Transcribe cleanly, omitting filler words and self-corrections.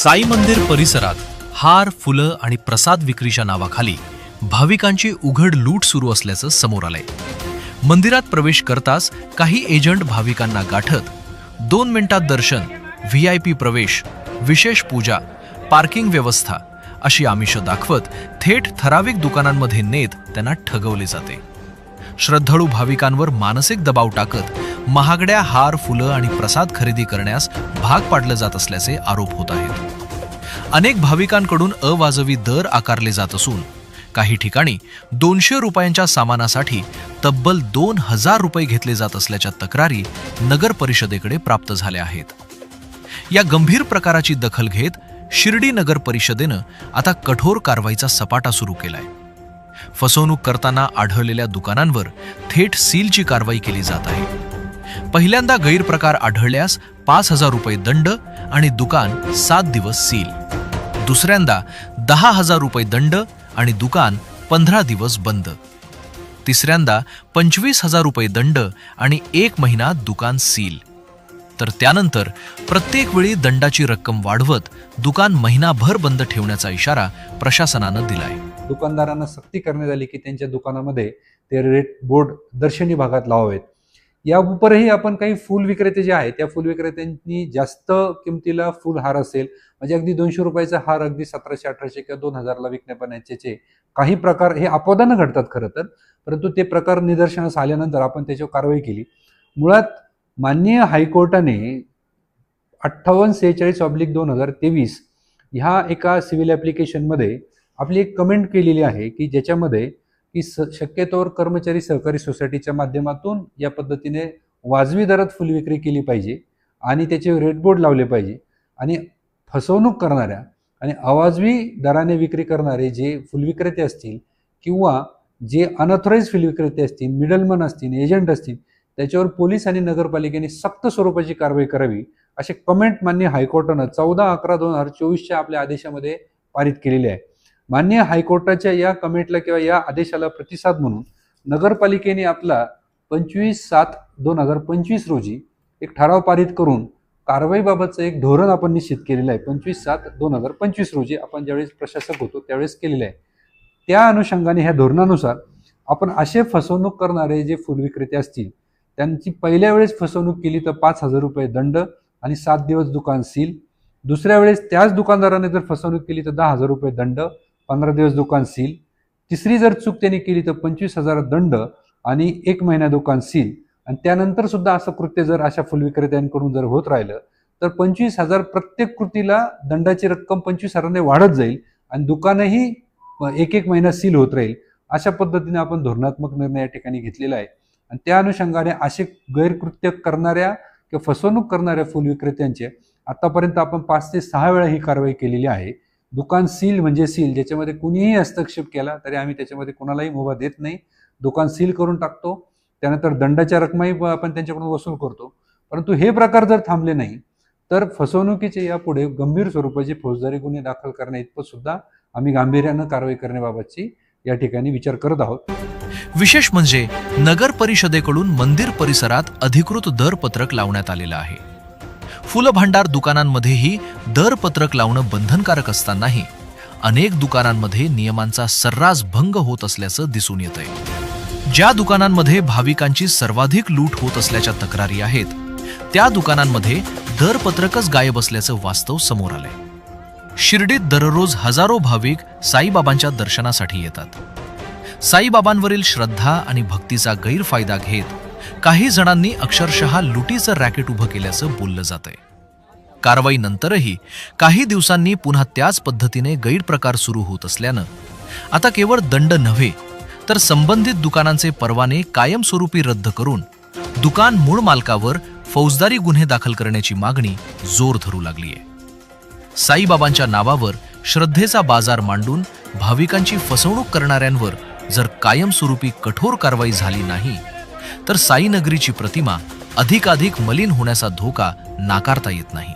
साई मंदिर परिसरात हार, फुलं आणि प्रसाद विक्रीच्या नावाखाली भाविकांची उघड लूट सुरू असल्याचं समोर आलंय. मंदिरात प्रवेश करताच काही एजंट भाविकांना गाठत 2 मिनिटात दर्शन, VIP प्रवेश, विशेष पूजा, पार्किंग व्यवस्था अशी आमिष दाखवत थेट ठराविक दुकानांमध्ये नेत त्यांना ठगवले जाते. श्रद्धाळू भाविकांवर मानसिक दबाव टाकत महागड्या हार, फुलं आणि प्रसाद खरेदी करण्यास भाग पाडलं जात असल्याचे आरोप होत आहेत. अनेक भाविकांकडून अवाजवी दर आकारले जात असून काही ठिकाणी 200 रुपयांच्या सामानासाठी तब्बल 2000 रुपये घेतले जात असल्याच्या तक्रारी नगर परिषदेकडे प्राप्त झाल्या आहेत. या गंभीर प्रकाराची दखल घेत शिर्डी नगर परिषदेनं आता कठोर कारवाईचा सपाटा सुरू केलाय. फसवणूक करताना आढळलेल्या दुकानांवर थेट सीलची कारवाई केली जात आहे. पहिल्यांदा गैरप्रकार आढळल्यास 5000 रुपये दंड आणि दुकान 7 दिवस सील. दुसऱ्यांदा 10,000 रुपये दंड आणि दुकान 15 दिवस बंद. तिसऱ्यांदा 25,000 रुपये दंड आणि 1 महिना दुकान सील. तर त्यानंतर प्रत्येक वेळी दंडाची रक्कम वाढवत दुकान महिनाभर बंद ठेवण्याचा इशारा प्रशासनानं दिलाय. दुकानदारांना सक्ती करण्यात आली की त्यांच्या दुकानामध्ये ते रेट बोर्ड दर्शनी भागात लावावेत. या उपरही आपण काही फुल विक्रेते जे आहेत त्या फुल विक्रेत्यांनी जास्त किमतीला फुल हार असेल म्हणजे अगदी 200 रुपयाचा हार अगदी 1700, 1800 किंवा 2000ला विकण्याचे काही प्रकार हे अपवादानं घडतात खरं तर, परंतु ते प्रकार निदर्शनास आल्यानंतर आपण त्याच्यावर कारवाई केली. मुळात माननीय हायकोर्टाने 5846/2023 ह्या एका सिव्हिल ॲप्लिकेशनमध्ये आपली एक कमेंट केलेली आहे की ज्याच्यामध्ये की शक्यतोवर कर्मचारी सहकारी सोसायटीच्या माध्यमातून या पद्धतीने वाजवी दरात फुल विक्री केली पाहिजे आणि त्याचे रेट बोर्ड लावले पाहिजे आणि फसवणूक करणाऱ्या आणि अवाजवी दराने विक्री करणारे जे फुलविक्रेते असतील किंवा जे अनऑथराईज फुलविक्रेते असतील, मिडलमन असतील, एजंट असतील त्याच्यावर पोलीस आणि नगरपालिकेने सक्त स्वरूपाची कारवाई करावी असे कमेंट माननीय हायकोर्टानं 14/11/2024च्या आपल्या आदेशामध्ये पारित केलेले आहे. माननीय हायकोर्टाच्या या कमेंटला किंवा या आदेशाला प्रतिसाद म्हणून नगरपालिकेने आपला 25/7/2025 रोजी एक ठराव पारित करून कारवाईबाबतचं एक धोरण आपण निश्चित केलेलं आहे. 25/7/2025 रोजी आपण ज्यावेळेस प्रशासक होतो त्यावेळेस केलेलं आहे. त्या अनुषंगाने ह्या धोरणानुसार आपण असे फसवणूक करणारे जे फुलविक्रेते असतील त्यांची पहिल्या वेळेस फसवणूक केली तर 5000 रुपये दंड आणि 7 दिवस दुकान सील. दुसऱ्या वेळेस त्याच दुकानदाराने जर फसवणूक केली तर 10,000 रुपये दंड, 15 दिवस दुकान सील. तिसरी जर चूक त्यांनी केली तर 25,000 दंड आणि 1 महिना दुकान सील. आणि त्यानंतर सुद्धा असं कृत्य जर अशा फुलविक्रेत्यांकडून जर होत राहिलं तर 25,000 प्रत्येक कृतीला दंडाची रक्कम 25,000ने वाढत जाईल आणि दुकानही 1 महिना सील होत राहील. अशा पद्धतीने आपण धोरणात्मक निर्णय या ठिकाणी घेतलेला आहे. आणि त्या अनुषंगाने असे गैरकृत्य करणाऱ्या किंवा फसवणूक करणाऱ्या फुलविक्रेत्यांचे आतापर्यंत आपण 5 ते 6 वेळा ही कारवाई केलेली आहे. दुकान सील म्हणजे सील, ज्याच्यामध्ये कुणीही हस्तक्षेप केला तरी आम्ही त्याच्यामध्ये कुणालाही मुभा देत नाही. दुकान सील करून टाकतो. त्यानंतर दंडाच्या रकमाही आपण त्यांच्याकडून वसूल करतो. परंतु हे प्रकार जर थांबले नाही तर फसवणुकीचे यापुढे गंभीर स्वरूपाचे फौजदारी गुन्हे दाखल करण्या इतपत सुद्धा आम्ही गांभीर्यानं कारवाई करण्याबाबतची या ठिकाणी विचार करत आहोत. विशेष म्हणजे नगर परिषदेकडून मंदिर परिसरात अधिकृत दरपत्रक लावण्यात आलेलं आहे. फुलं भांडार दुकानांमध्येही दरपत्रक लावणं बंधनकारक असतानाही अनेक दुकानांमध्ये नियमांचा सर्रास भंग होत असल्याचं दिसून येतंय. ज्या दुकानांमध्ये भाविकांची सर्वाधिक लूट होत असल्याच्या तक्रारी आहेत त्या दुकानांमध्ये दरपत्रकच गायब असल्याचं वास्तव समोर आलंय. शिर्डीत दररोज हजारो भाविक साईबाबांच्या दर्शनासाठी येतात. साईबाबांवरील श्रद्धा आणि भक्तीचा गैरफायदा घेत काही जणांनी अक्षरशः लुटीचं रॅकेट उभं केल्याचं बोललं जातंय. कारवाईनंतरही काही दिवसांनी पुन्हा त्याच पद्धतीने गैरप्रकार सुरू होत असल्यानं आता केवळ दंड नव्हे तर संबंधित दुकानांचे परवाने कायमस्वरूपी रद्द करून दुकान मूळ मालकावर फौजदारी गुन्हे दाखल करण्याची मागणी जोर धरू लागलीय. साईबाबांच्या नावावर श्रद्धेचा बाजार मांडून भाविकांची फसवणूक करणाऱ्यांवर जर कायमस्वरूपी कठोर कारवाई झाली नाही तर साईनगरीची प्रतिमा अधिकाधिक मलिन होण्याचा धोका नाकारता येत नाही.